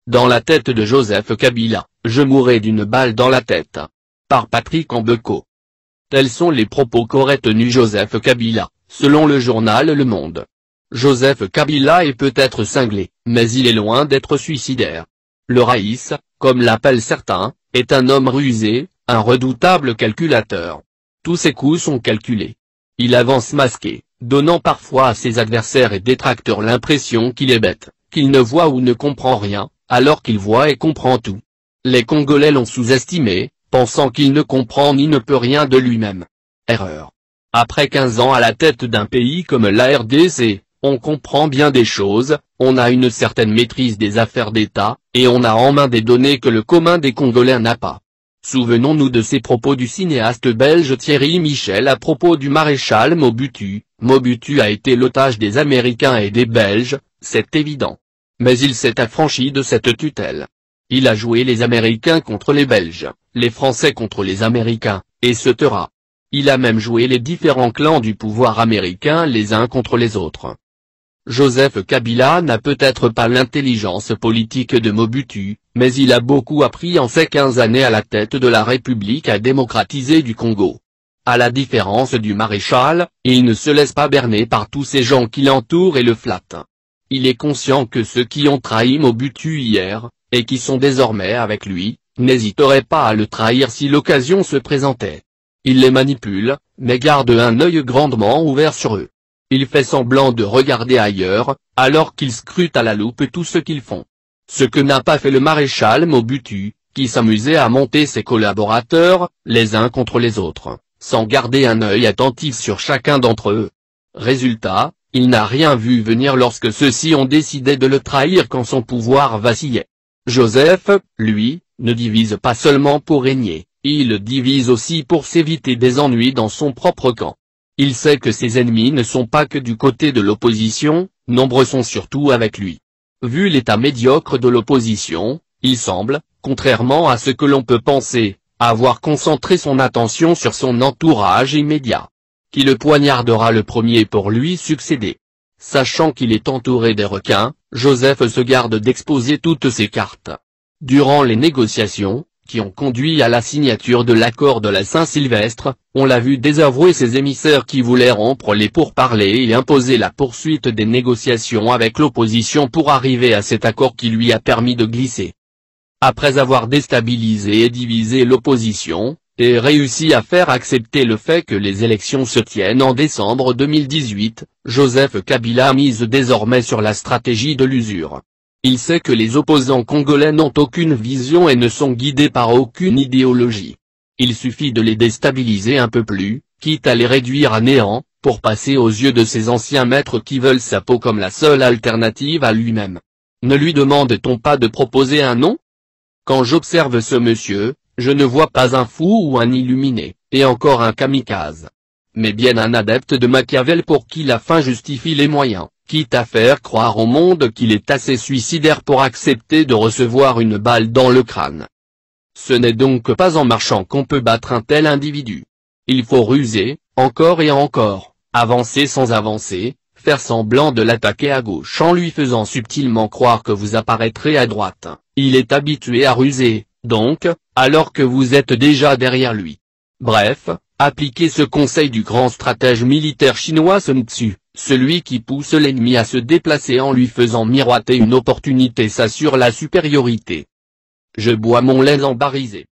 Dans la tête de Joseph Kabila, je mourrai d'une balle dans la tête. Par Patrick Mbeko. Tels sont les propos qu'aurait tenus Joseph Kabila, selon le journal Le Monde. Joseph Kabila est peut-être cinglé, mais il est loin d'être suicidaire. Le Raïs, comme l'appellent certains, est un homme rusé, un redoutable calculateur. Tous ses coups sont calculés. Il avance masqué, donnant parfois à ses adversaires et détracteurs l'impression qu'il est bête, qu'il ne voit ou ne comprend rien, alors qu'il voit et comprend tout. Les Congolais l'ont sous-estimé, pensant qu'il ne comprend ni ne peut rien de lui-même. Erreur. Après 15 ans à la tête d'un pays comme la RDC, on comprend bien des choses, on a une certaine maîtrise des affaires d'État, et on a en main des données que le commun des Congolais n'a pas. Souvenons-nous de ces propos du cinéaste belge Thierry Michel à propos du maréchal Mobutu. Mobutu a été l'otage des Américains et des Belges, c'est évident. Mais il s'est affranchi de cette tutelle. Il a joué les Américains contre les Belges, les Français contre les Américains, et se taira. Il a même joué les différents clans du pouvoir américain les uns contre les autres. Joseph Kabila n'a peut-être pas l'intelligence politique de Mobutu, mais il a beaucoup appris en ces 15 années à la tête de la République démocratisée du Congo. À la différence du maréchal, il ne se laisse pas berner par tous ces gens qui l'entourent et le flattent. Il est conscient que ceux qui ont trahi Mobutu hier, et qui sont désormais avec lui, n'hésiteraient pas à le trahir si l'occasion se présentait. Il les manipule, mais garde un œil grandement ouvert sur eux. Il fait semblant de regarder ailleurs, alors qu'il scrute à la loupe tout ce qu'ils font. Ce que n'a pas fait le maréchal Mobutu, qui s'amusait à monter ses collaborateurs, les uns contre les autres, sans garder un œil attentif sur chacun d'entre eux. Résultat, il n'a rien vu venir lorsque ceux-ci ont décidé de le trahir quand son pouvoir vacillait. Joseph, lui, ne divise pas seulement pour régner, il divise aussi pour s'éviter des ennuis dans son propre camp. Il sait que ses ennemis ne sont pas que du côté de l'opposition, nombreux sont surtout avec lui. Vu l'état médiocre de l'opposition, il semble, contrairement à ce que l'on peut penser, avoir concentré son attention sur son entourage immédiat. Qui le poignardera le premier pour lui succéder. Sachant qu'il est entouré des requins, Joseph se garde d'exposer toutes ses cartes. Durant les négociations, qui ont conduit à la signature de l'accord de la Saint-Sylvestre, on l'a vu désavouer ses émissaires qui voulaient rompre les pourparlers et imposer la poursuite des négociations avec l'opposition pour arriver à cet accord qui lui a permis de glisser. Après avoir déstabilisé et divisé l'opposition, et réussi à faire accepter le fait que les élections se tiennent en décembre 2018, Joseph Kabila mise désormais sur la stratégie de l'usure. Il sait que les opposants congolais n'ont aucune vision et ne sont guidés par aucune idéologie. Il suffit de les déstabiliser un peu plus, quitte à les réduire à néant, pour passer aux yeux de ses anciens maîtres qui veulent sa peau comme la seule alternative à lui-même. Ne lui demande-t-on pas de proposer un nom? Quand j'observe ce monsieur, je ne vois pas un fou ou un illuminé, et encore un kamikaze. Mais bien un adepte de Machiavel pour qui la fin justifie les moyens, quitte à faire croire au monde qu'il est assez suicidaire pour accepter de recevoir une balle dans le crâne. Ce n'est donc pas en marchant qu'on peut battre un tel individu. Il faut ruser, encore et encore, avancer sans avancer, faire semblant de l'attaquer à gauche en lui faisant subtilement croire que vous apparaîtrez à droite. Il est habitué à ruser, donc, alors que vous êtes déjà derrière lui. Bref, appliquez ce conseil du grand stratège militaire chinois Sun Tzu, celui qui pousse l'ennemi à se déplacer en lui faisant miroiter une opportunité s'assure la supériorité. Je bois mon lait en barisé.